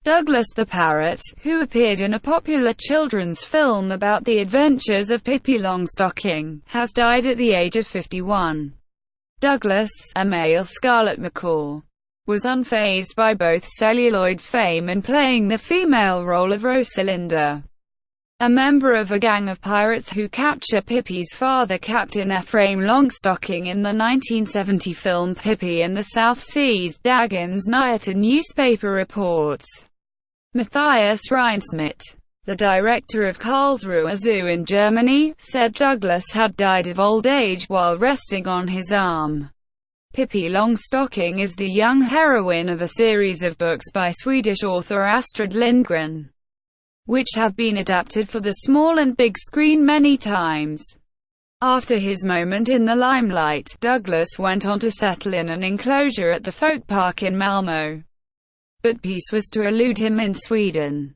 Douglas the parrot, who appeared in a popular children's film about the adventures of Pippi Longstocking, has died at the age of 51. Douglas, a male scarlet macaw, was unfazed by both celluloid fame and playing the female role of Rosalinda, a member of a gang of pirates who capture Pippi's father Captain Efraim Longstocking in the 1970 film Pippi in the South Seas. Dagens Nyheter newspaper reports. Matthias Reinschmidt, the director of Karlsruhe Zoo in Germany, said Douglas had died of old age while resting on his arm. Pippi Longstocking is the young heroine of a series of books by Swedish author Astrid Lindgren, which have been adapted for the small and big screen many times. After his moment in the limelight, Douglas went on to settle in an enclosure at the folk park in Malmö. But peace was to elude him in Sweden.